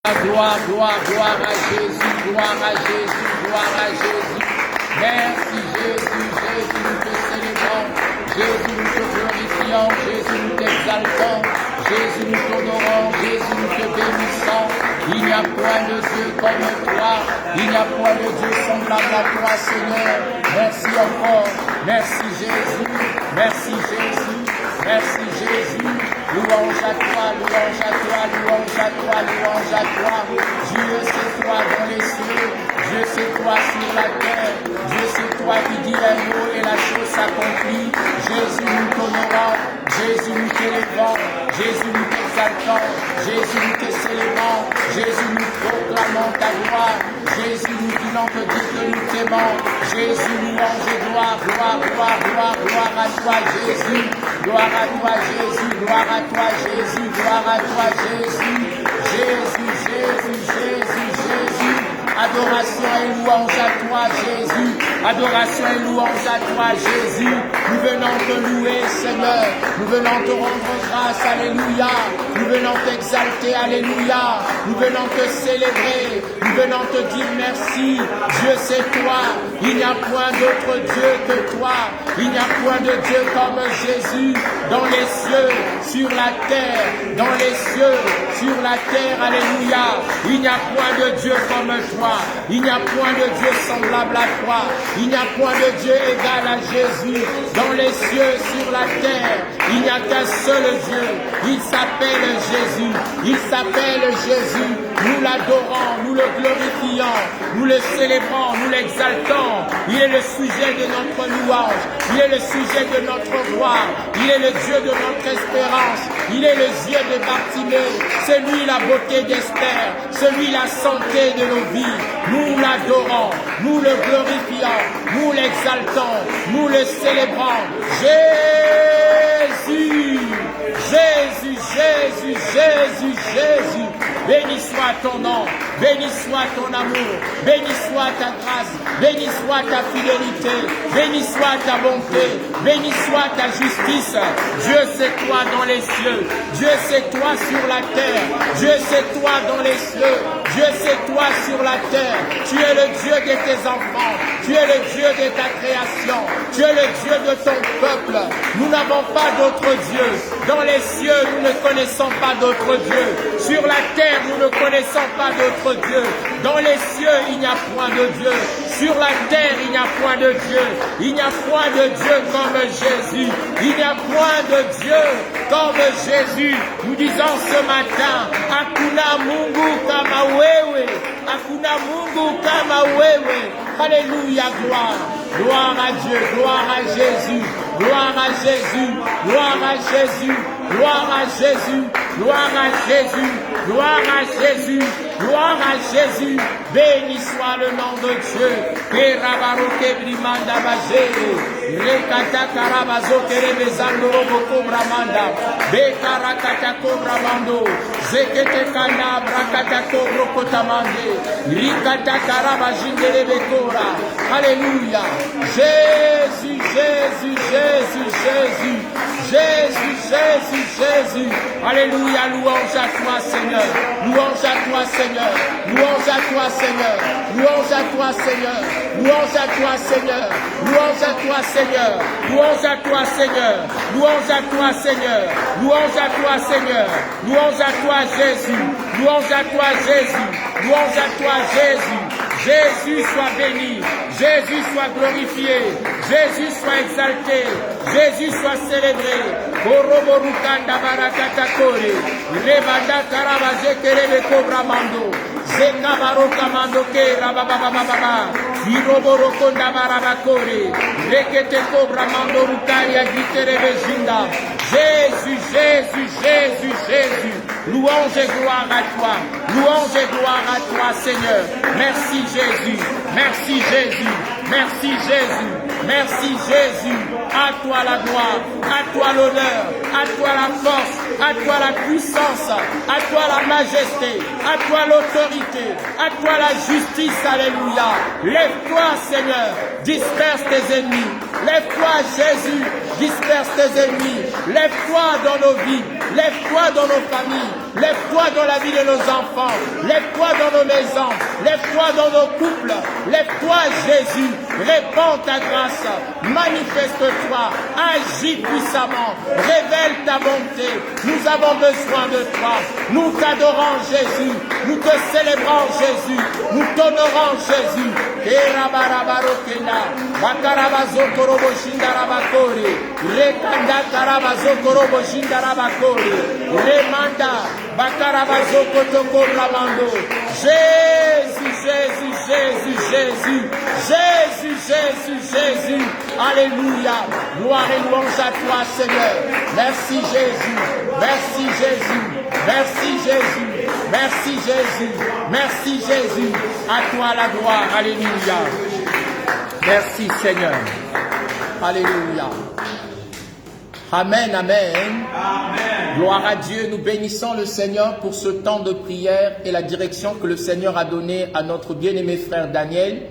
Gloire, gloire, gloire à Jésus, gloire à Jésus, gloire à Jésus. Merci Jésus, Jésus, nous te célébrons, Jésus, nous te glorifions, Jésus, nous t'exaltons, Jésus, nous t'honorons, Jésus, nous te bénissons. Il n'y a point de Dieu comme toi, il n'y a point de Dieu semblable à toi, Seigneur. Merci encore, merci Jésus, merci Jésus, merci Jésus. Louange à toi, louange à toi, louange à toi, louange à toi. Dieu, c'est toi dans les cieux, Dieu, c'est toi sur la terre. Dieu, c'est toi qui dis un mot et la chose s'accomplit. Jésus, nous t'honorons, Jésus, nous t'élevons, Jésus, nous t'exaltons, Jésus, nous te célébrons, Jésus, nous proclamons ta gloire. Jésus, nous voulons te dire que nous t'aimons. Jésus, louange et gloire, gloire, gloire, gloire, gloire à toi, Jésus. Gloire à toi, Jésus, gloire à toi, Jésus, gloire à toi, Jésus. Jésus, Jésus, Jésus, Jésus. Adoration et louange à toi, Jésus. Adoration et louange à toi, Jésus. Nous venons te louer, Seigneur. Nous venons te rendre grâce, alléluia. Nous venons t'exalter, alléluia. Nous venons te célébrer. Nous venons te dire merci. Dieu, c'est toi. Il n'y a point d'autre Dieu que toi. Il n'y a point de Dieu comme Jésus. Dans les cieux, sur la terre. Dans les cieux, sur la terre, alléluia. Il n'y a point de Dieu comme toi. Il n'y a point de Dieu semblable à toi. Il n'y a point de Dieu égal à Jésus. Dans les cieux, sur la terre, il n'y a qu'un seul Dieu. Il s'appelle Jésus. Il s'appelle Jésus. Nous l'adorons, nous le glorifions, nous le célébrons, nous l'exaltons. Il est le sujet de notre louange. Il est le sujet de notre gloire. Il est le Dieu de notre espérance. Il est le Dieu de Bartimée. C'est lui la beauté d'Esther. C'est lui la santé de nos vies. Nous l'adorons, nous le glorifions, nous l'exaltons, nous le célébrons. Jésus, Jésus, Jésus, Jésus, Jésus. Béni soit ton nom, béni soit ton amour, béni soit ta grâce, béni soit ta fidélité, béni soit ta bonté, béni soit ta justice. Dieu, c'est toi dans les cieux, Dieu, c'est toi sur la terre, Dieu, c'est toi dans les cieux, Dieu, c'est toi sur la terre. Tu es le Dieu de tes enfants, tu es le Dieu de ta création, tu es le Dieu de ton peuple. Nous n'avons pas d'autre Dieu. Dans les cieux, nous ne connaissons pas d'autre Dieu. Sur la terre, nous ne connaissons pas d'autre Dieu. Dans les cieux, il n'y a point de Dieu. Sur la terre, il n'y a point de Dieu. Il n'y a point de Dieu comme Jésus. Il n'y a point de Dieu comme Jésus. Nous disons ce matin, Hakuna Mungu kama wewe. Hakuna Mungu kama wewe. Alléluia, gloire. Gloire à Dieu, gloire à Jésus. Gloire à Jésus, gloire à Jésus, gloire à Jésus, gloire à Jésus, gloire à Jésus, gloire à Jésus. Béni soit le nom de Dieu. Kerabaroke brimanda bajere, rekata karabazo kerebezando roboko bramanda, bekarakata kobramando, zekete kana brakata kobrokotamande, rikata karabajindere bekora. Alléluia. Jésus, Jésus, Jésus, Jésus, Jésus, Jésus, Jésus. Alléluia, louange à toi, Seigneur. Louange à toi, Seigneur. Louange à toi, Seigneur. Louange à toi, Seigneur. Louange à toi, Seigneur. Louange à toi, Seigneur. Louange à toi, Seigneur. Louange à toi, Seigneur. Louange à toi, Seigneur. Louange à toi, Jésus. Louange à toi, Jésus. Louange à toi, Jésus. Jésus soit béni, Jésus soit glorifié, Jésus soit exalté, Jésus soit célébré. Koroborukanda barakata kore, rebanda karabaze kerebe kobramando, zeka baroka mandoke rabababababa, iroborokonda barabakore, rekete kobramando rukaya giterebe zinda. Jésus, Jésus, Jésus, Jésus. Louange et gloire à toi. Louange et gloire à toi, Seigneur. Merci Jésus. Merci Jésus. Merci Jésus. Merci Jésus. À toi la gloire. À toi l'honneur. À toi la force. À toi la puissance. À toi la majesté. À toi l'autorité. À toi la justice. Alléluia. Lève-toi, Seigneur. Disperse tes ennemis. Lève-toi, Jésus. Disperse tes ennemis. Lève-toi dans nos vies. Lève-toi dans nos familles. Lève-toi dans la vie de nos enfants. Lève-toi dans nos maisons. Lève-toi dans nos couples. Lève-toi, Jésus. Répands ta grâce. Manifeste-toi. Agis puissamment. Révèle ta bonté. Nous avons besoin de toi. Nous t'adorons, Jésus. Nous te célébrons, Jésus. Nous t'honorons, Jésus. Rekanda karabazokorobo shindarabakori. Remanda bakarabazokotoko ramando. Jésus, Jésus, Jésus, Jésus. Jésus, Jésus, Jésus. Alléluia. Gloire et louange à toi, Seigneur. Merci, Jésus. Merci, Jésus. Merci, Jésus. Merci, Jésus. Merci, Jésus. À toi la gloire. Alléluia. Merci, Seigneur. Alléluia. Amen, amen. Amen. Gloire à Dieu. Nous bénissons le Seigneur pour ce temps de prière et la direction que le Seigneur a donnée à notre bien-aimé frère Daniel.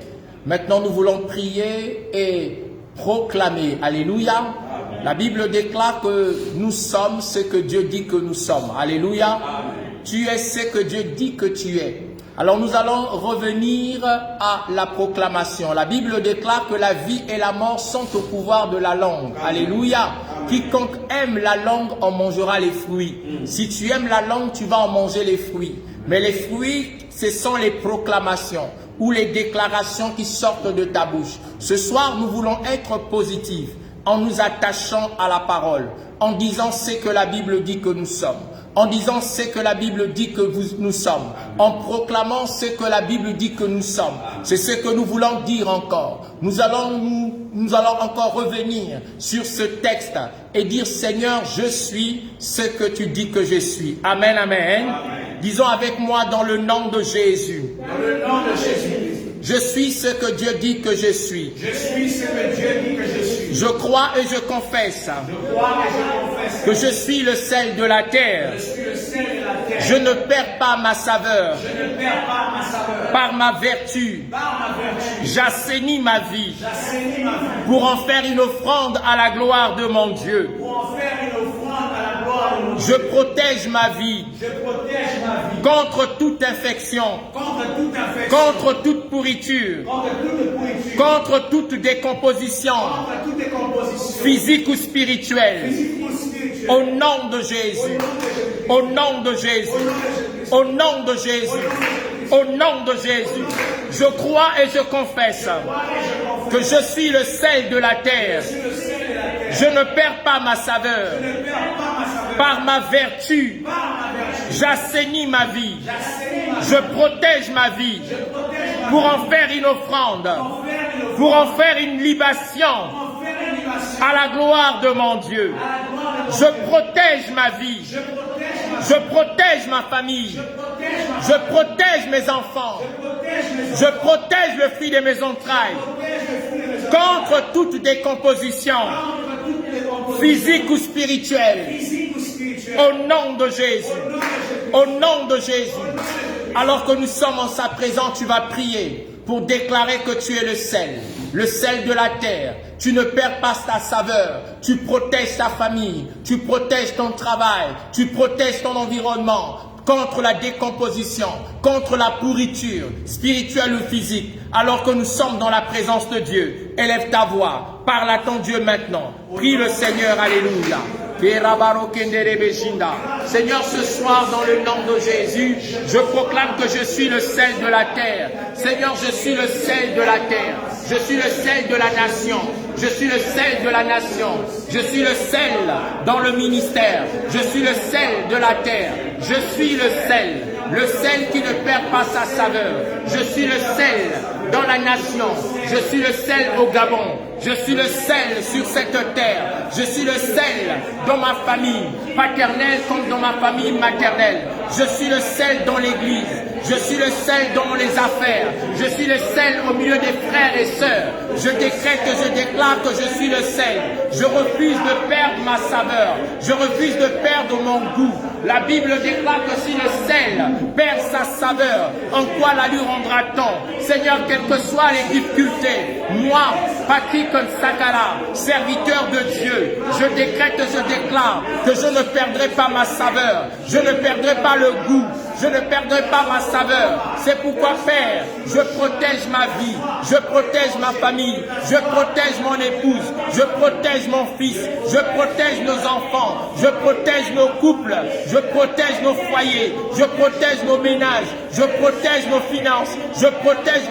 Maintenant, nous voulons prier et proclamer. Alléluia. Amen. La Bible déclare que nous sommes ce que Dieu dit que nous sommes. Alléluia. Amen. Tu es ce que Dieu dit que tu es. Alors nous allons revenir à la proclamation. La Bible déclare que la vie et la mort sont au pouvoir de la langue. Alléluia. Quiconque aime la langue en mangera les fruits. Si tu aimes la langue, tu vas en manger les fruits. Mais les fruits, ce sont les proclamations ou les déclarations qui sortent de ta bouche. Ce soir, nous voulons être positifs en nous attachant à la parole, en disant ce que la Bible dit que nous sommes, en disant ce que la Bible dit que nous sommes, en proclamant ce que la Bible dit que nous sommes. C'est ce que nous voulons dire encore. Nous allons encore revenir sur ce texte et dire, Seigneur, je suis ce que tu dis que je suis. Amen, amen. Amen. Disons avec moi dans le nom de Jésus. Dans le nom de Jésus. Je suis ce que Dieu dit que je suis. Je suis ce que Dieu dit que je suis. Je crois et je confesse. Que je suis le sel de la terre. Je ne perds pas ma saveur. Par ma vertu. J'assainis ma vie. Pour en faire une offrande à la gloire de mon Dieu. Je protège ma vie contre toute infection, contre toute pourriture, contre toute décomposition physique ou spirituelle. Au nom de Jésus, au nom de Jésus, au nom de Jésus, au nom de Jésus, je crois et je confesse que je suis le sel de la terre. Je ne perds pas ma saveur. Par ma vertu, j'assainis ma vie. Je protège ma vie pour en faire une offrande, pour en faire une libation à la gloire de mon Dieu. Je protège ma vie. Je protège ma famille. Je protège mes enfants. Je protège le fruit de mes entrailles contre toute décomposition physique ou spirituelle. Au nom de Jésus. Au nom de Jésus. Alors que nous sommes en sa présence, tu vas prier pour déclarer que tu es le sel de la terre. Tu ne perds pas ta saveur. Tu protèges ta famille. Tu protèges ton travail. Tu protèges ton environnement contre la décomposition, contre la pourriture spirituelle ou physique. Alors que nous sommes dans la présence de Dieu, élève ta voix. Parle à ton Dieu maintenant. Prie le Seigneur. Alléluia. Seigneur, ce soir, dans le nom de Jésus, je proclame que je suis le sel de la terre. Seigneur, je suis le sel de la terre. Je suis le sel de la nation. Je suis le sel de la nation. Je suis le sel dans le ministère. Je suis le sel de la terre. Je suis le sel qui ne perd pas sa saveur. Je suis le sel dans la nation. Je suis le sel au Gabon. Je suis le sel sur cette terre. Je suis le sel dans ma famille paternelle comme dans ma famille maternelle. Je suis le sel dans l'église. Je suis le sel dans les affaires. Je suis le sel au milieu des frères et sœurs. Je décrète, je déclare que je suis le sel. Je refuse de perdre ma saveur. Je refuse de perdre mon goût. La Bible déclare que si le sel perd sa saveur, en quoi la lui rendra-t-on? Seigneur, quelles que soient les difficultés, moi, Patrick Sakala, serviteur de Dieu, je décrète, je déclare que je ne perdrai pas ma saveur. Je ne perdrai pas le goût. Je ne perdrai pas ma saveur. C'est pourquoi, Père, je protège ma vie, je protège ma famille, je protège mon épouse, je protège mon fils, je protège nos enfants, je protège nos couples, je protège nos foyers, je protège nos ménages, je protège nos finances, je protège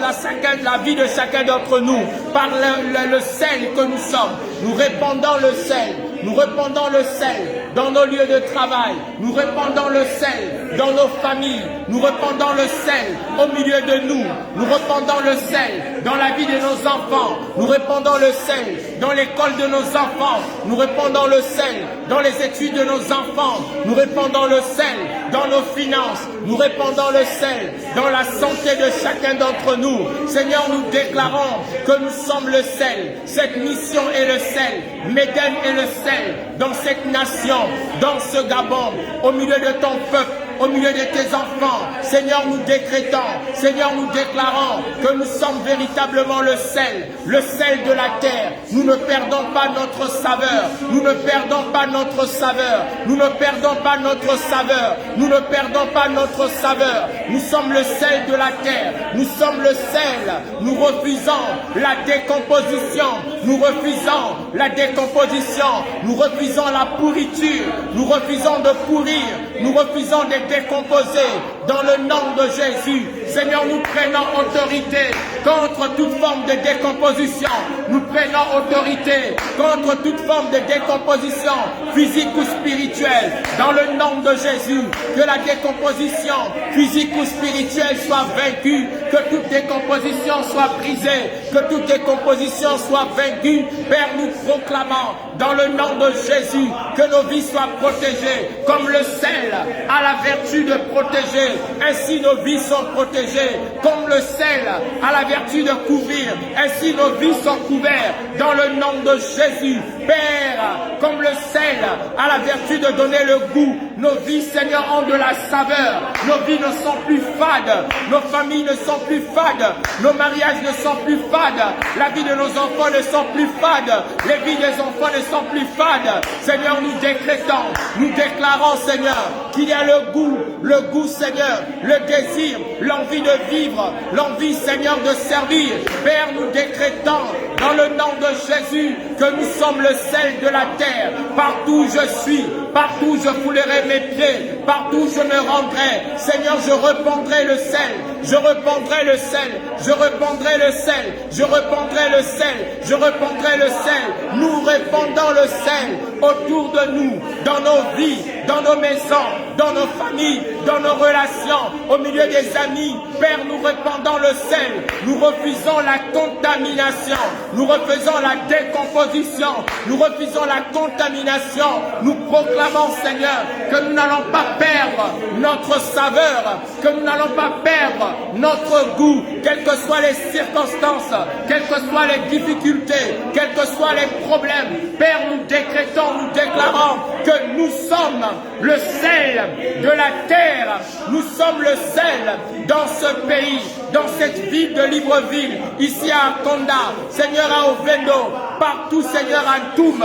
la vie de chacun d'entre nous par le sel que nous sommes. Nous répandons le sel. Nous répandons le sel dans nos lieux de travail. Nous répandons le sel dans nos familles. Nous répandons le sel au milieu de nous. Nous répandons le sel dans la vie de nos enfants. Nous répandons le sel dans l'école de nos enfants. Nous répandons le sel dans les études de nos enfants. Nous répandons le sel dans nos finances. Nous répandons le sel dans la santé de chacun d'entre nous. Seigneur, nous déclarons que nous sommes le sel. Cette mission est le sel. Médène est le sel dans cette nation, dans ce Gabon, au milieu de ton peuple, au milieu de tes enfants. Seigneur, nous décrétons, Seigneur, nous déclarons que nous sommes véritablement le sel de la terre. Nous ne perdons pas notre saveur, nous ne perdons pas notre saveur, nous ne perdons pas notre saveur, nous ne perdons pas notre saveur. Nous sommes le sel de la terre, nous sommes le sel. Nous refusons la décomposition, nous refusons la décomposition, nous refusons la pourriture, nous refusons de pourrir, nous refusons de décomposer dans le nom de Jésus. Seigneur, nous prenons autorité contre toute forme de décomposition. Nous prenons autorité contre toute forme de décomposition physique ou spirituelle. Dans le nom de Jésus, que la décomposition physique ou spirituelle soit vaincue, que toute décomposition soit brisée, que toute décomposition soit vaincue. Père, nous proclamons dans le nom de Jésus que nos vies soient protégées comme le sel a la vertu de protéger. Ainsi nos vies sont protégées comme le sel a la vertu de couvrir. Ainsi nos vies sont couvertes dans le nom de Jésus. Père, comme le sel a la vertu de donner le goût, nos vies, Seigneur, ont de la saveur. Nos vies ne sont plus fades. Nos familles ne sont plus fades. Nos mariages ne sont plus fades. La vie de nos enfants ne sont plus fades. Les vies des enfants ne sont plus fades. Seigneur, nous décrétons, nous déclarons, Seigneur, qu'il y a le goût, Seigneur, le désir, l'envie de vivre, l'envie, Seigneur, de servir. Père, nous décrétons dans le nom de Jésus que nous sommes le sel de la terre. Partout où je suis, partout où je foulerai mes pieds, partout où je me rendrai, Seigneur, je répandrai le sel, je répandrai le sel, je répandrai le sel, je répandrai le sel, je répandrai le sel. Nous répandons le sel autour de nous, dans nos vies, dans nos maisons, dans nos familles, dans nos relations, au milieu des amis. Père, nous répandons le sel. Nous refusons la contamination. Nous refusons la décomposition. Nous refusons la contamination. Nous proclamons, Seigneur, que nous n'allons pas perdre notre saveur, que nous n'allons pas perdre notre goût, quelles que soient les circonstances, quelles que soient les difficultés, quels que soient les problèmes. Père, nous décrétons, nous déclarons que nous sommes le sel de la terre. Nous sommes le sel dans ce pays, dans cette ville de Libreville, ici à Akonda, Seigneur à Ovendo, partout, Seigneur à Toum,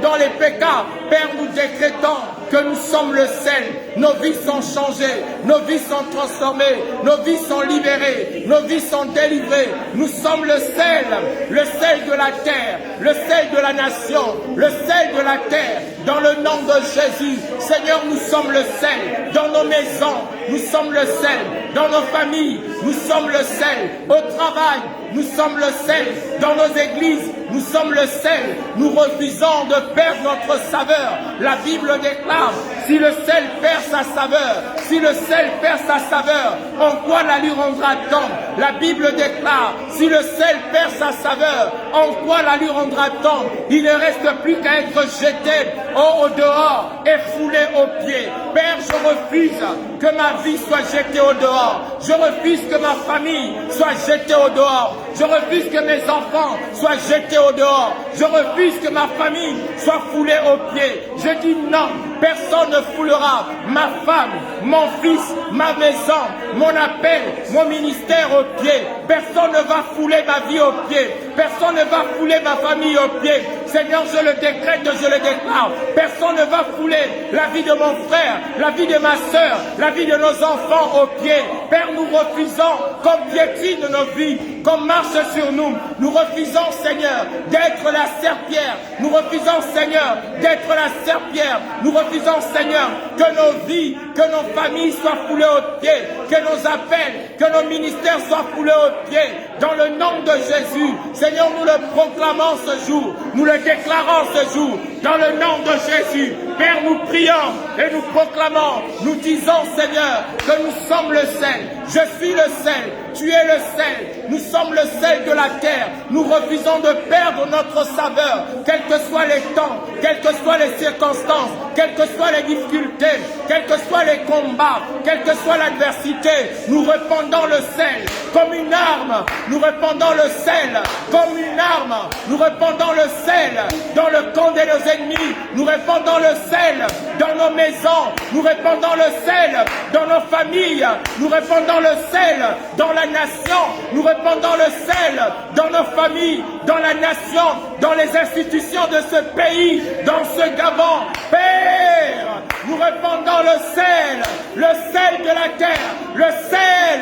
dans les PK. Père, nous décrétons que nous sommes le sel. Nos vies sont changées, nos vies sont transformées, nos vies sont libérées, nos vies sont délivrées. Nous sommes le sel de la terre, le sel de la nation, le sel de la terre. Dans le nom de Jésus, Seigneur, nous sommes le sel. Dans nos maisons, nous sommes le sel. Dans nos familles, nous sommes le sel. Au travail, nous sommes le sel. Dans nos églises, nous sommes le sel. Nous refusons de perdre notre saveur. La Bible déclare, si le sel perd sa saveur, si le sel perd sa saveur, en quoi la lui rendra-t-on? La Bible déclare, si le sel perd sa saveur, en quoi la lui rendra-t-on? Il ne reste plus qu'à être jeté au dehors et foulé aux pieds. Père, je refuse que ma vie soit jetée au dehors. Je refuse que ma famille soit jetée au dehors. Je refuse que mes enfants soient jetés au dehors. Je refuse que ma famille soit foulée aux pieds. Je dis non, personne ne foulera ma femme, mon fils, ma maison, mon appel, mon ministère aux pieds. Personne ne va fouler ma vie aux pieds. Personne ne va fouler ma famille aux pieds. Seigneur, je le décrète, je le déclare. Personne ne va fouler la vie de mon frère, la vie de ma soeur, la vie de nos enfants aux pieds. Père, nous refusons qu'on piétine nos vies, qu'on marche sur nous. Nous refusons, Seigneur, d'être la serpillère. Nous refusons, Seigneur, d'être la serpillère. Nous refusons, Seigneur, que nos vies, que nos familles soient foulées aux pieds, que nos appels, que nos ministères soient foulés aux pieds. Dans le nom de Jésus, Seigneur, nous le proclamons ce jour. Nous le déclarons ce jour. Dans le nom de Jésus, Père, nous prions et nous proclamons. Nous disons, Seigneur, que nous sommes le sel. Je suis le sel. Tu es le sel. Nous sommes le sel de la terre. Nous refusons de perdre notre saveur, quels que soient les temps, quelles que soient les circonstances, quelles que soient les difficultés, quels que soient les combats, quelle que soit l'adversité. Nous répandons le sel comme une arme. Nous répandons le sel comme une arme. Nous répandons le sel dans le camp de nos ennemis. Nous répandons le sel dans nos maisons. Nous répandons le sel dans nos familles. Nous répandons le sel dans la nation. Nous répandons le sel dans nos familles, dans la nation, dans les institutions de ce pays, dans ce Gabon. Père, nous répandons le sel de la terre, le sel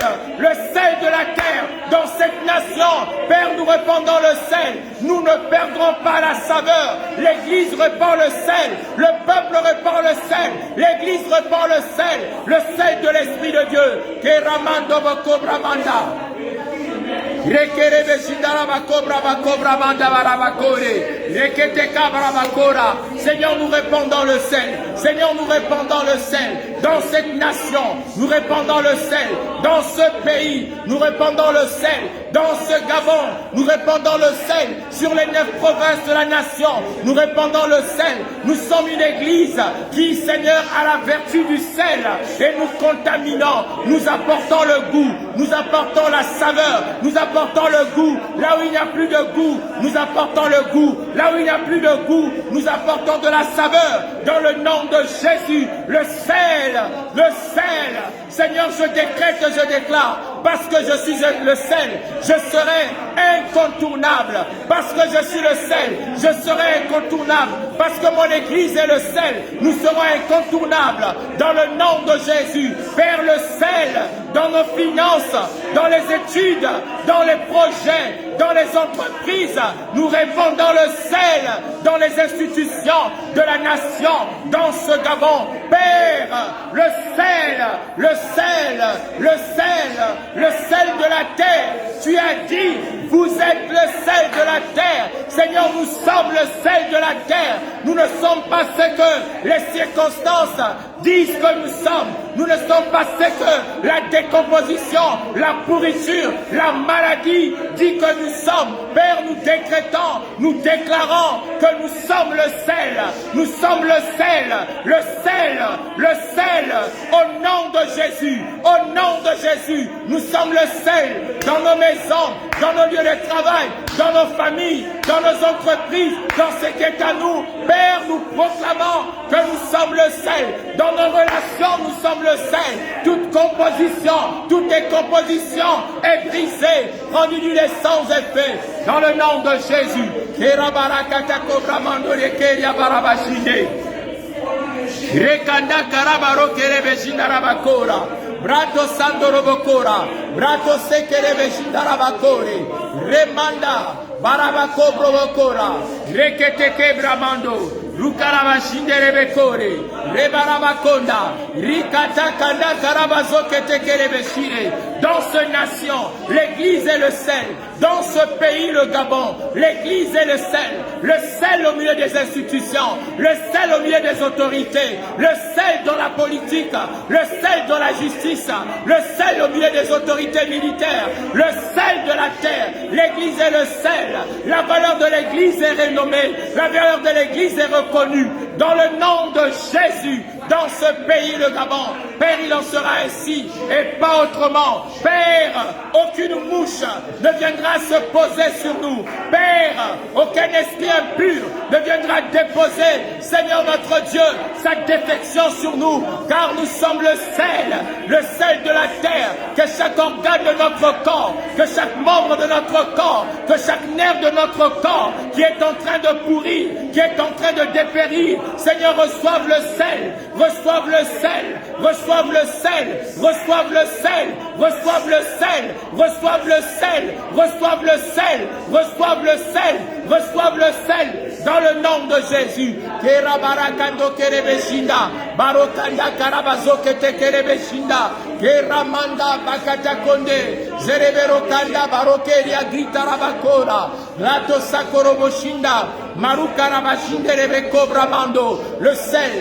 de la terre dans cette nation. Père, nous répandons le sel. Nous ne perdrons pas la saveur. L'Église répand le sel. Le peuple répand le sel. L'Église répand le sel de l'Esprit de Dieu. Keramando bokobramanda. Seigneur, nous répandons le sel. Seigneur, nous répandons le sel dans cette nation. Nous répandons le sel dans ce pays. Nous répandons le sel dans ce Gabon. Nous répandons le sel sur les 9 provinces de la nation. Nous répandons le sel. Nous sommes une église qui, Seigneur, a la vertu du sel. Et nous contaminons. Nous apportons le goût. Nous apportons la saveur. Nous apportons le goût. Là où il n'y a plus de goût, nous apportons le goût. Là où il n'y a plus de goût, nous apportons de la saveur. Dans le nom de Jésus, le sel, le sel. Seigneur, je décrète, je déclare, parce que je suis le sel, je serai incontournable. Parce que je suis le sel, je serai incontournable. Parce que mon église est le sel, nous serons incontournables. Dans le nom de Jésus, Père, le sel, dans nos finances, dans les études, dans les projets, dans les entreprises, nous répandons le sel dans les institutions de la nation, dans ce Gabon. Père, le sel, le sel, le sel, le sel de la terre. Tu as dit, vous êtes le sel de la terre. Seigneur, nous sommes le sel de la terre. Nous ne sommes pas ce que les circonstances disent que nous sommes. Nous ne sommes pas ce que la décomposition, la pourriture, la maladie dit que nous sommes. Père, nous décrétons, nous déclarons que nous sommes le sel. Nous sommes le sel, le sel, le sel. Au nom de Jésus, au nom de Jésus, nous sommes le sel dans nos maisons, dans nos lieux de travail, dans nos familles, dans nos entreprises, dans ce qui est à nous. Père, nous proclamons que nous sommes le sel. Dans nos relations, nous sommes le sel. Toute composition, toute décomposition est brisée, rendue nulle et sans effet. Dans le nom de Jésus. Rekanda karabaro kerebe shindarabakora. Brato sandorobokora. Brato sekerebe shindarabakore. Remanda barabako provokora. Reketeke bramando. Rukarabashinderebekore. Rebarabakonda. Rikata kanda karabazoketekerebeshire. Dans cette nation, l'église est le sel. Dans ce pays, le Gabon, l'église est le sel au milieu des institutions, le sel au milieu des autorités, le sel dans la politique, le sel dans la justice, le sel au milieu des autorités militaires, le sel de la terre. L'église est le sel. La valeur de l'église est renommée, la valeur de l'église est reconnue. Dans le nom de Jésus, dans ce pays, le Gabon. Père, il en sera ainsi et pas autrement. Père, aucune mouche ne viendra se poser sur nous. Père, aucun esprit impur ne viendra déposer, Seigneur notre Dieu, sa défection sur nous, car nous sommes le sel de la terre, que chaque organe de notre corps, que chaque membre de notre corps, que chaque nerf de notre corps qui est en train de pourrir, qui est en train de dépérir, Seigneur, reçoive le sel, reçoive le sel, reçoive le sel, reçoive le sel, reçoive le sel, reçoive le sel, reçoive le sel, reçoive le sel, reçoive le sel, dans le nom de Jésus. Kerabarakando kerebeshinda, barokanda karabazo kete kerebeshinda, keramanda bakata konde, zereberokanda barokeria gritarabakora, lato sakoroboshinda, marukarabashinde rebeko bramando, le sel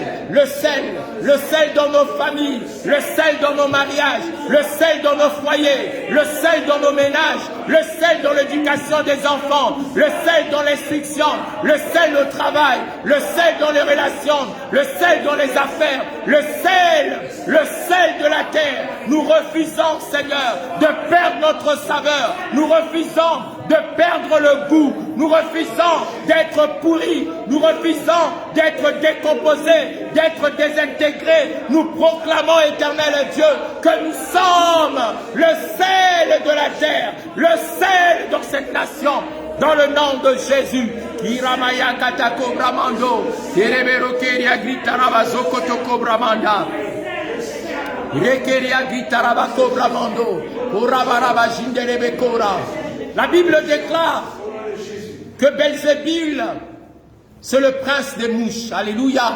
dans nos familles, le sel dans nos mariages, le sel dans nos foyers, le sel dans nos ménages, le sel dans l'éducation des enfants, le sel dans l'instruction, le sel au travail, le sel dans les relations, le sel dans les affaires, le sel de la terre. Nous refusons, Seigneur, de perdre notre saveur. Nous refusons de perdre le goût. Nous refusons d'être pourris. Nous refusons d'être décomposés, d'être désintégrés. Nous proclamons, Éternel Dieu, que nous sommes le sel de la terre, le sel dans cette nation. Dans le nom de Jésus, Kiramaya Katako Bramando, Kerebero Keria Gritarabazoko Toko Bramanda, Rekeria Gritarabako Bramando, Korabaraba Jinderebekora. La Bible déclare que Belzébul, c'est le prince des mouches. Alléluia.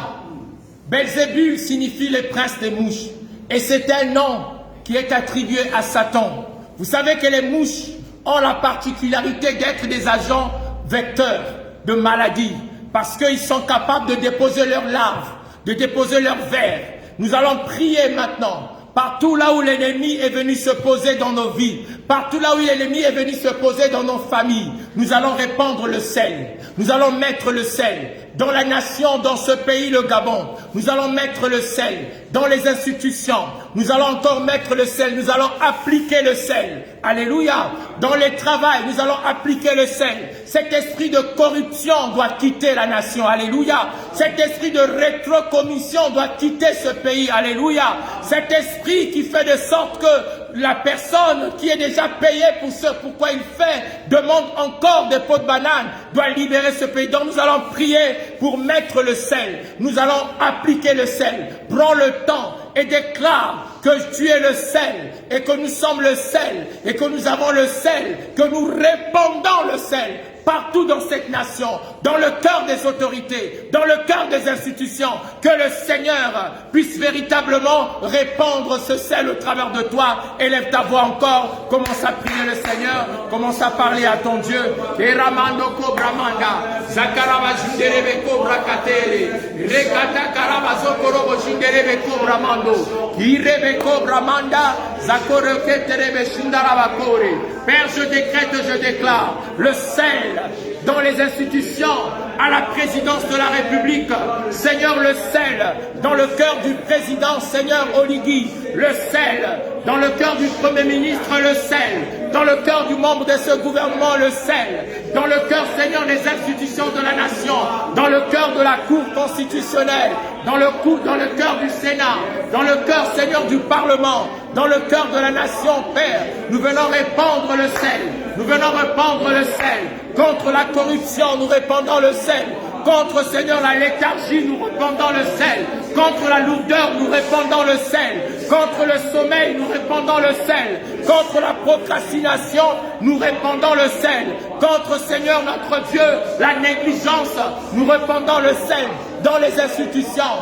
Belzébul signifie le prince des mouches. Et c'est un nom qui est attribué à Satan. Vous savez que les mouches ont la particularité d'être des agents vecteurs de maladies parce qu'ils sont capables de déposer leurs larves, de déposer leurs vers. Nous allons prier maintenant. Partout là où l'ennemi est venu se poser dans nos vies, partout là où l'ennemi est venu se poser dans nos familles, nous allons répandre le sel. Nous allons mettre le sel dans la nation, dans ce pays, le Gabon. Nous allons mettre le sel dans les institutions. Nous allons encore mettre le sel. Nous allons appliquer le sel. Alléluia. Dans les travails, nous allons appliquer le sel. Cet esprit de corruption doit quitter la nation. Alléluia. Cet esprit de rétrocommission doit quitter ce pays. Alléluia. Cet esprit qui fait de sorte que la personne qui est déjà payée pour ce pourquoi il fait demande encore des pots de banane doit libérer ce pays. Donc nous allons prier pour mettre le sel. Nous allons appliquer le sel. Prends le temps et déclare que tu es le sel et que nous sommes le sel et que nous avons le sel, que nous répandons le sel partout dans cette nation, dans le cœur des autorités, dans le cœur des institutions, que le Seigneur puisse véritablement répandre ce sel au travers de toi. Élève ta voix encore, commence à prier le Seigneur, commence à parler à ton Dieu. Et Ramando Kobramanda, Zakaraba Jinderebe Kobrakatele, Rekata Karabazo Korobo Jinderebe Kobramando, Irebe Kobramanda, Zakoroketerebe Shindarabakore. Père, je décrète, je déclare le sel dans les institutions, à la présidence de la République, Seigneur, le sel dans le cœur du président, Seigneur Oligui, le sel dans le cœur du Premier ministre, le sel dans le cœur du membre de ce gouvernement, le sel dans le cœur, Seigneur, des institutions de la nation, dans le cœur de la Cour constitutionnelle, dans le cœur du Sénat, dans le cœur, Seigneur, du Parlement, dans le cœur de la nation, Père. Nous venons répandre le sel, nous venons répandre le sel. Contre la corruption, nous répandons le sel. Contre, Seigneur, la léthargie, nous répandons le sel. Contre la lourdeur, nous répandons le sel. Contre le sommeil, nous répandons le sel. Contre la procrastination, nous répandons le sel. Contre, Seigneur, notre Dieu, la négligence, nous répandons le sel. Dans les institutions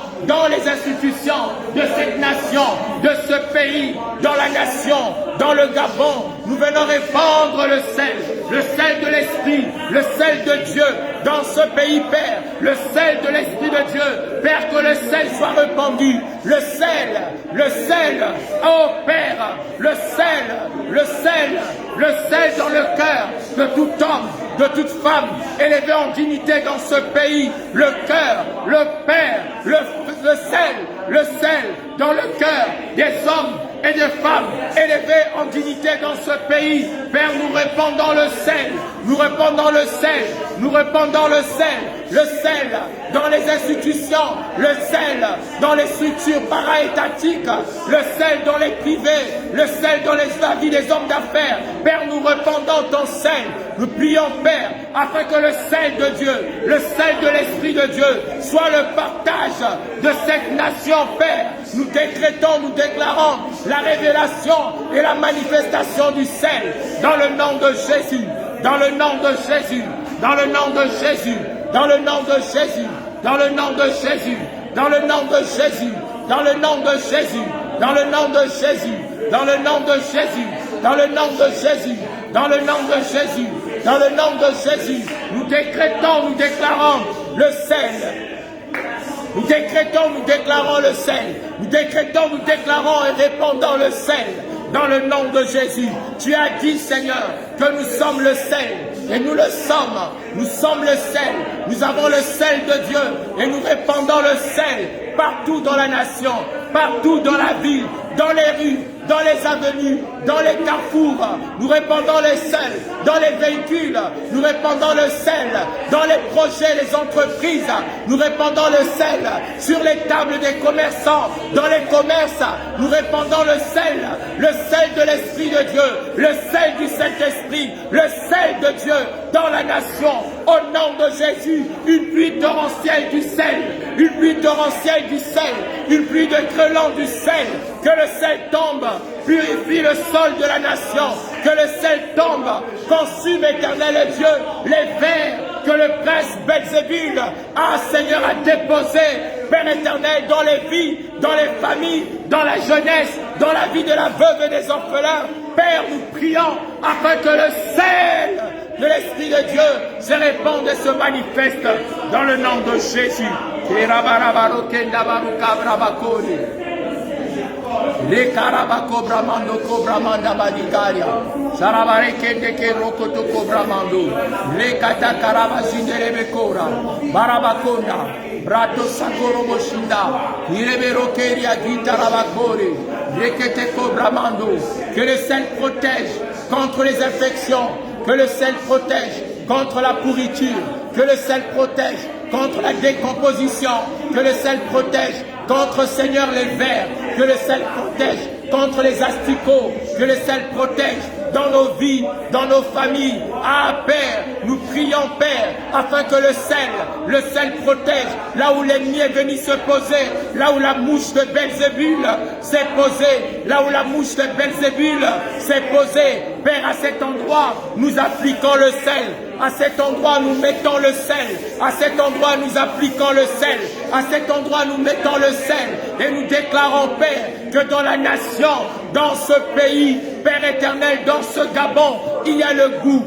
de cette nation, de ce pays, dans la nation, dans le Gabon. Nous venons répandre le sel de l'Esprit, le sel de Dieu dans ce pays, Père, le sel de l'Esprit de Dieu. Père, que le sel soit répandu, le sel, oh Père, le sel dans le cœur de tout homme, de toute femme, élevé en dignité dans ce pays, le cœur, le Père, le sel dans le cœur des hommes et des femmes élevés en dignité dans ce pays. Père, nous répandons le sel, nous répandons le sel, nous répandons le sel dans les institutions, le sel dans les structures para-étatiques, le sel dans les privés, le sel dans la vie des hommes d'affaires. Père, nous répandons ton sel. Nous prions, Père, afin que le sel de Dieu, le sel de l'Esprit de Dieu, soit le partage de cette nation, Père. Nous décrétons, nous déclarons la révélation et la manifestation du sel dans le nom de Jésus, dans le nom de Jésus, dans le nom de Jésus, dans le nom de Jésus, dans le nom de Jésus, dans le nom de Jésus, dans le nom de Jésus, dans le nom de Jésus, dans le nom de Jésus, dans le nom de Jésus, dans le nom de Jésus, dans le nom de Jésus, nous décrétons, nous déclarons le sel. Nous décrétons, nous déclarons le sel. Nous décrétons, nous déclarons et répandons le sel. Dans le nom de Jésus, tu as dit, Seigneur, que nous sommes le sel. Et nous le sommes. Nous sommes le sel. Nous avons le sel de Dieu. Et nous répandons le sel partout dans la nation, partout dans la ville, dans les rues, dans les avenues, dans les carrefours. Nous répandons le sel dans les véhicules. Nous répandons le sel dans les projets, les entreprises. Nous répandons le sel sur les tables des commerçants, dans les commerces. Nous répandons le sel de l'Esprit de Dieu, le sel du Saint-Esprit, le sel de Dieu dans la nation. Au nom de Jésus, une pluie torrentielle du sel, une pluie torrentielle du sel, une pluie de grêlons du sel. Que le sel tombe, purifie le sol de la nation. Que le sel tombe, consume, Éternel Dieu, les vers que le prince Belzébul Seigneur, a déposé, Père éternel, dans les vies, dans les familles, dans la jeunesse, dans la vie de la veuve et des orphelins. Père, nous prions afin que le sel de l'Esprit de Dieu se répande et se manifeste dans le nom de Jésus. Le karabako bramando kobramanda badikaria sarabare kende ke rokoto kobramando le kata karaba zindere kora barabakonda brato sakoro boshinda irebe keria gitarabakore rekete kobramando. Que le sel protège contre les infections, que le sel protège contre la pourriture, que le sel protège contre la décomposition, que le sel protège contre, Seigneur, les vers, que le sel protège contre les asticots, que le sel protège dans nos vies, dans nos familles. Ah Père, nous prions Père, afin que le sel protège là où l'ennemi est venu se poser, là où la mouche de Belzébul s'est posée, là où la mouche de Belzébul s'est posée. Père, à cet endroit, nous appliquons le sel. À cet endroit, nous mettons le sel. À cet endroit, nous appliquons le sel. À cet endroit, nous mettons le sel. Et nous déclarons, Père, que dans la nation, dans ce pays, Père éternel, dans ce Gabon, il y a le goût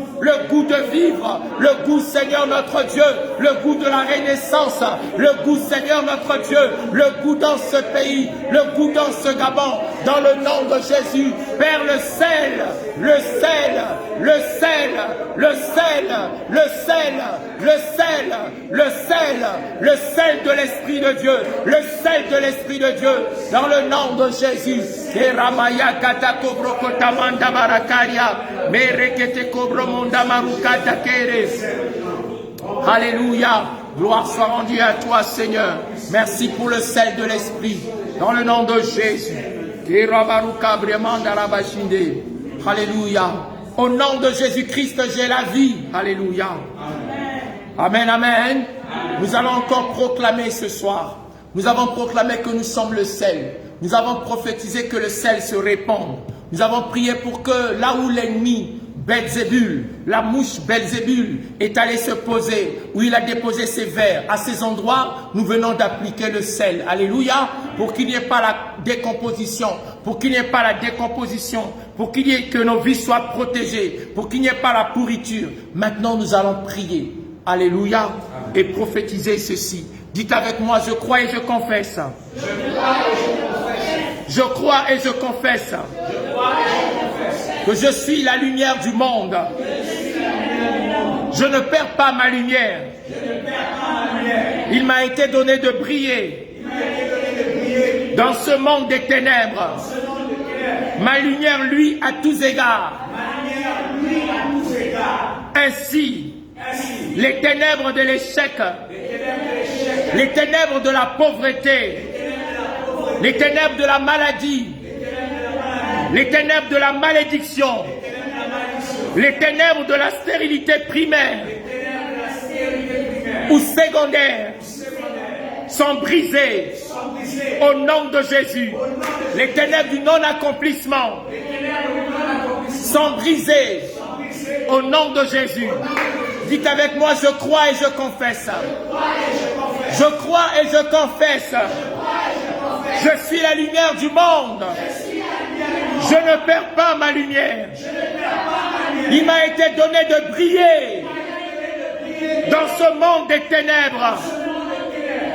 de vivre, le goût, Seigneur notre Dieu, le goût de la renaissance, le goût, Seigneur notre Dieu, le goût dans ce pays, le goût dans ce Gabon, dans le nom de Jésus. Père, le sel, le sel, le sel, le sel, le sel, le sel, le sel, le sel de l'Esprit de Dieu, le sel de l'Esprit de Dieu, dans le nom de Jésus. Alléluia. Gloire soit rendue à toi, Seigneur. Merci pour le sel de l'Esprit, dans le nom de Jésus. Alléluia. Au nom de Jésus-Christ, j'ai la vie. Alléluia. Amen, amen. Nous allons encore proclamer ce soir. Nous avons proclamé que nous sommes le sel. Nous avons prophétisé que le sel se répande. Nous avons prié pour que là où l'ennemi, Belzébul, la mouche Belzébul est allé se poser, où il a déposé ses vers, à ces endroits, nous venons d'appliquer le sel. Alléluia. Pour qu'il n'y ait pas la décomposition, pour qu'il n'y ait pas la décomposition, pour qu'il y ait que nos vies soient protégées, pour qu'il n'y ait pas la pourriture. Maintenant, nous allons prier. Alléluia. Et prophétiser ceci. Dites avec moi, je crois et je confesse. Je crois et je confesse. Que je suis la lumière du monde. Je ne perds pas ma lumière. Il m'a été donné de briller dans ce monde des ténèbres. Ma lumière, lui, à tous égards. Ainsi, les ténèbres de l'échec, les ténèbres de la pauvreté, les ténèbres de la maladie, les ténèbres de la malédiction, les ténèbres de la stérilité primaire ou secondaire sont brisées au nom de Jésus. Les ténèbres du non-accomplissement sont brisées au nom de Jésus. Dites avec moi, je crois et je confesse. Je crois et je confesse. Je suis la lumière du monde. Je ne perds pas ma lumière. Il m'a été donné de briller dans ce monde des ténèbres.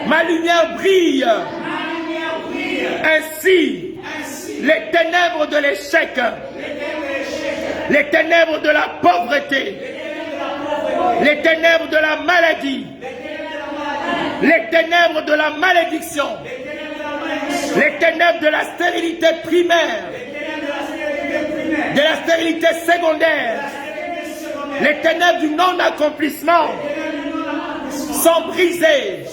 Ma lumière brille. Ainsi, les ténèbres de l'échec, les ténèbres de la pauvreté, les ténèbres de la maladie, les ténèbres de la malédiction, les ténèbres de la stérilité primaire, de la stérilité secondaire, les ténèbres du non-accomplissement sont brisées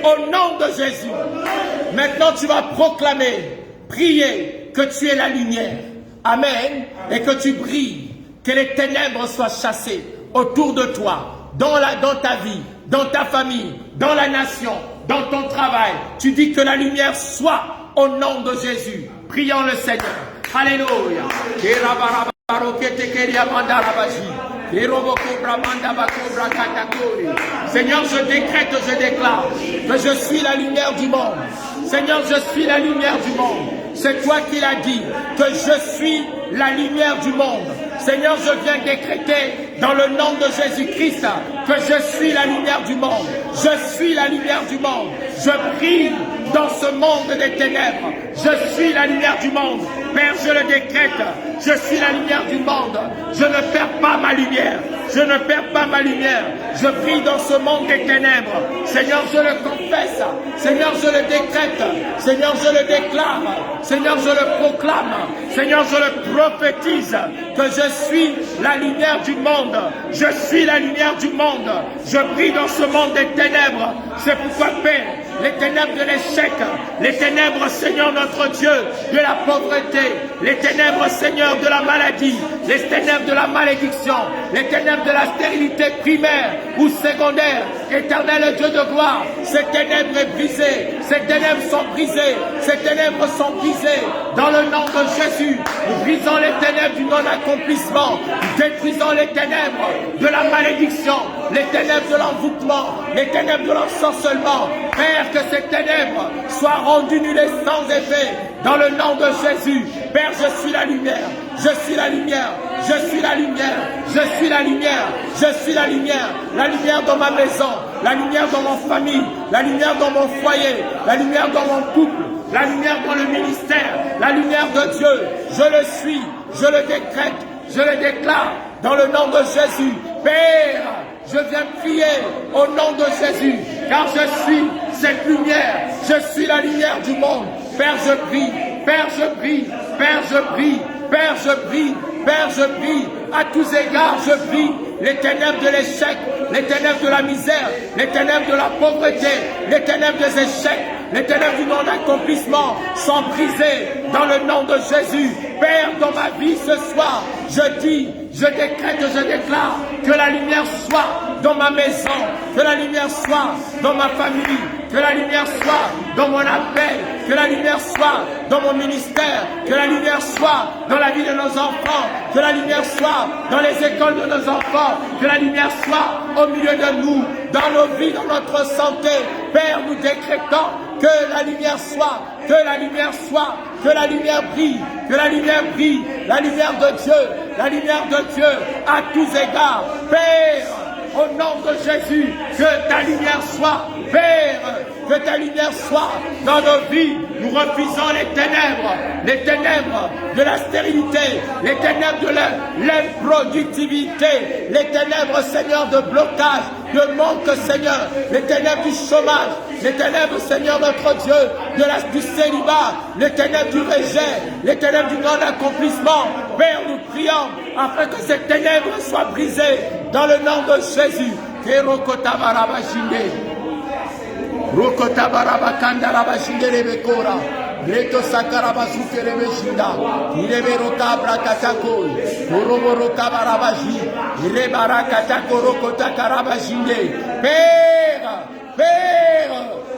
au nom de Jésus. Maintenant, tu vas proclamer, prier que tu es la lumière. Amen. Et que tu brilles, que les ténèbres soient chassées autour de toi, dans ta vie, dans ta famille, dans la nation, dans ton travail. Tu dis que la lumière soit au nom de Jésus. Prions le Seigneur. Alléluia. Seigneur, je décrète, je déclare que je suis la lumière du monde. Seigneur, je suis la lumière du monde. C'est toi qui l'as dit, que je suis la lumière du monde. Seigneur, je viens décréter dans le nom de Jésus-Christ que je suis la lumière du monde. Je suis la lumière du monde. Je brille dans ce monde des ténèbres. Je suis la lumière du monde. Père, je le décrète. Je suis la lumière du monde. Je ne perds pas ma lumière. Je ne perds pas ma lumière. Je brille dans ce monde des ténèbres. Seigneur, je le confesse. Seigneur, je le décrète. Seigneur, je le déclare. Seigneur, je le proclame. Seigneur, je le prophétise. Que je suis la lumière du monde. Je suis la lumière du monde. Je brille dans ce monde des ténèbres. C'est pourquoi, Père, les ténèbres de l'échec, les ténèbres, Seigneur notre Dieu, de la pauvreté, les ténèbres, Seigneur, de la maladie, les ténèbres de la malédiction, les ténèbres de la stérilité primaire ou secondaire, Éternel Dieu de gloire, ces ténèbres sont brisées, ces ténèbres sont brisées, ces ténèbres sont brisées, dans le nom de Jésus. Nous brisons les ténèbres du non-accomplissement, nous détruisons les ténèbres de la malédiction, les ténèbres de l'envoûtement, les ténèbres de l'ensorcellement. Père, que ces ténèbres soient rendues nulles et sans effet, dans le nom de Jésus. Père, je suis la lumière, je suis la lumière, je suis la lumière, je suis la lumière, je suis la lumière dans ma maison, la lumière dans ma famille, la lumière dans mon foyer, la lumière dans mon couple, la lumière dans le ministère, la lumière de Dieu. Je le suis, je le décrète, je le déclare dans le nom de Jésus. Père, je viens prier au nom de Jésus, car je suis cette lumière, je suis la lumière du monde. Père, je brille, Père, je brille, Père, je brille, Père, je brille, Père, je brille, à tous égards, je brille. Les ténèbres de l'échec, les ténèbres de la misère, les ténèbres de la pauvreté, les ténèbres des échecs, les ténèbres du non-accomplissement sont brisées dans le nom de Jésus. Père, dans ma vie ce soir, je dis, je décrète, je déclare que la lumière soit dans ma maison, que la lumière soit dans ma famille, que la lumière soit dans mon appel, que la lumière soit dans mon ministère, que la lumière soit dans la vie de nos enfants, que la lumière soit dans les écoles de nos enfants, que la lumière soit au milieu de nous, dans nos vies, dans notre santé. Père, nous décrétons que la lumière soit, que la lumière soit que la lumière brille, que la lumière brille, la lumière de Dieu à tous égards. Père, au nom de Jésus, que ta lumière soit, Père, que ta lumière soit dans nos vies. Nous refusons les ténèbres de la stérilité, les ténèbres de l'improductivité, les ténèbres, Seigneur, de blocage, de manque, Seigneur, les ténèbres du chômage, les ténèbres, Seigneur, notre Dieu, du célibat, les ténèbres du rejet, les ténèbres du grand accomplissement. Père, nous prions afin que ces ténèbres soient brisées dans le nom de Jésus. Leto sakaraba sukerebe shinda, ilebero kabra katakoi, koroboro kabarabaji, ilebara katakoro kotakaraba shinde. Père,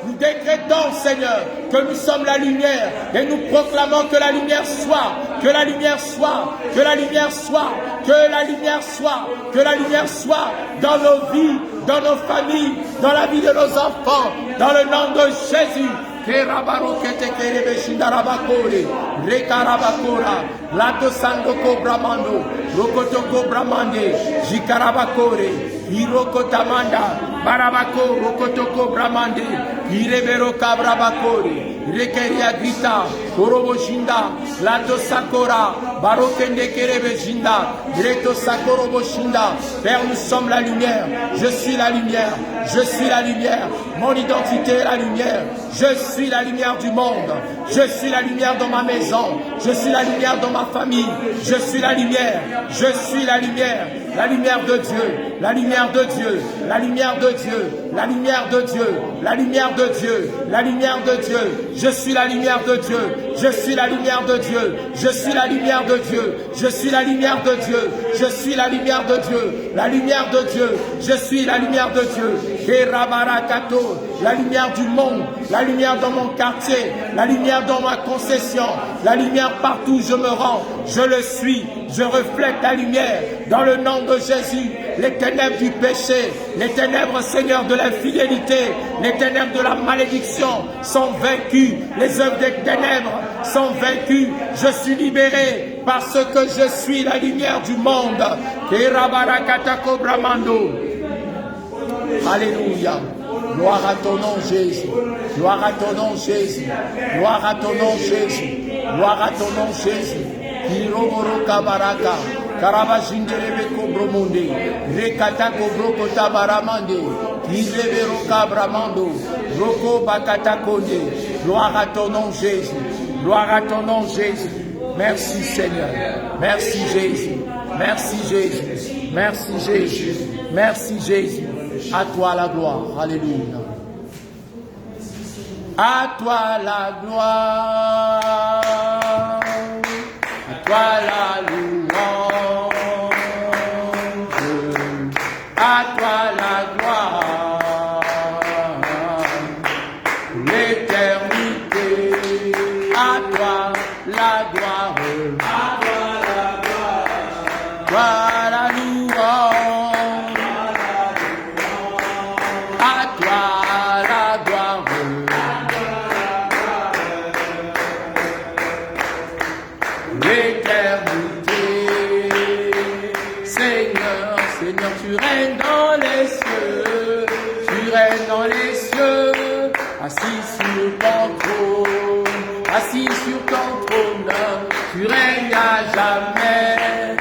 nous décrétons, Seigneur, que nous sommes la lumière et nous proclamons que la lumière soit, que la lumière soit, que la lumière soit, que la lumière soit, que la lumière soit dans nos vies, dans nos familles, dans la vie de nos enfants, dans le nom de Jésus. Kerabaro kete kerebe shindarabakore, rekarabakora, lato sandoko bramando, rokotoko bramande, jikarabakore, hirokotamanda, barabako, rokotoko bramande, hirebero kabrabakore, rekeria grita, korobo shinda, lato sakora, barokende kerebe shinda, reto sakorobo shinda. Père, nous sommes la lumière, je suis la lumière, je suis la lumière, mon identité est la lumière. Je suis la lumière du monde. Je suis la lumière dans ma maison. Je suis la lumière dans ma famille. Je suis la lumière. Je suis la lumière. La lumière de Dieu. La lumière de Dieu. La lumière de Dieu. La lumière de Dieu. La lumière de Dieu. La lumière de Dieu. Je suis la lumière de Dieu. Je suis la lumière de Dieu. Je suis la lumière de Dieu. Je suis la lumière de Dieu. Je suis la lumière de Dieu. La lumière de Dieu. Je suis la lumière de Dieu. La lumière du monde. La lumière dans mon quartier, la lumière dans ma concession, la lumière partout où je me rends, je le suis, je reflète la lumière dans le nom de Jésus. Les ténèbres du péché, les ténèbres, Seigneur, de l'infidélité, les ténèbres de la malédiction sont vaincues, les œuvres des ténèbres sont vaincues, je suis libéré parce que je suis la lumière du monde. Alléluia. Gloire à ton nom, Jésus. Gloire à ton nom, Jésus. Gloire à ton nom, Jésus. Gloire à ton nom, Jésus. Kiroboro kabaraka. Karabashinderebe kobromonde. Rekata kobroko tabaramande. Kirebero kabramando. Roko bakata konde. Gloire à ton nom, Jésus. Gloire à ton nom, Jésus. Merci, Seigneur. Merci, Jésus. Merci, Jésus. Merci, Jésus. Merci, Jésus. À toi la gloire. Alléluia. À toi la gloire. À toi la louange. À toi la gloire. L'éternité. À toi la gloire. À toi la gloire. Toi la louange. Assis sur ton trône, assis sur ton trône, tu règnes à jamais,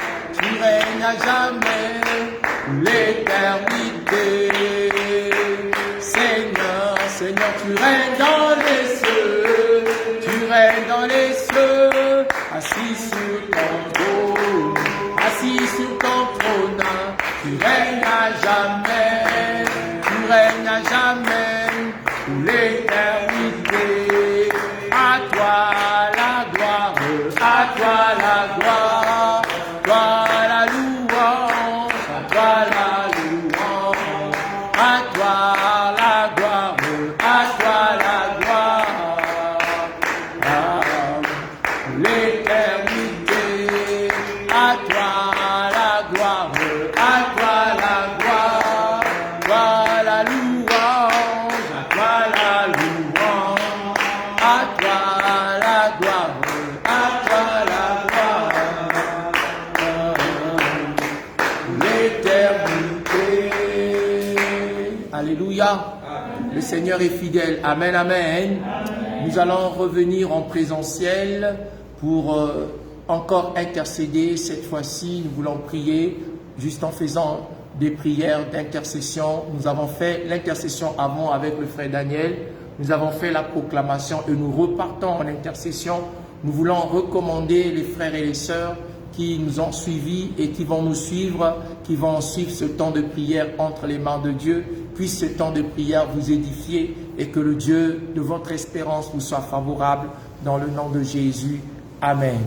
l'éternité. Seigneur, Seigneur, tu règnes dans les cieux, assis sur ton trône, tu règnes à jamais, l'éternité. À toi la gloire, à toi la gloire, toi la louange, à toi la louange, à toi la gloire, à toi la gloire, l'éternité. À toi la gloire, à toi la gloire, toi la louange, à toi la louange, à toi la gloire. Alléluia. Le Seigneur est fidèle. Amen, amen. Nous allons revenir en présentiel pour encore intercéder. Cette fois-ci, nous voulons prier juste en faisant des prières d'intercession. Nous avons fait l'intercession avant avec le frère Daniel. Nous avons fait la proclamation et nous repartons en intercession. Nous voulons recommander les frères et les sœurs qui nous ont suivis et qui vont nous suivre, qui vont suivre ce temps de prière entre les mains de Dieu. Puisse ce temps de prière vous édifier et que le Dieu de votre espérance vous soit favorable dans le nom de Jésus. Amen.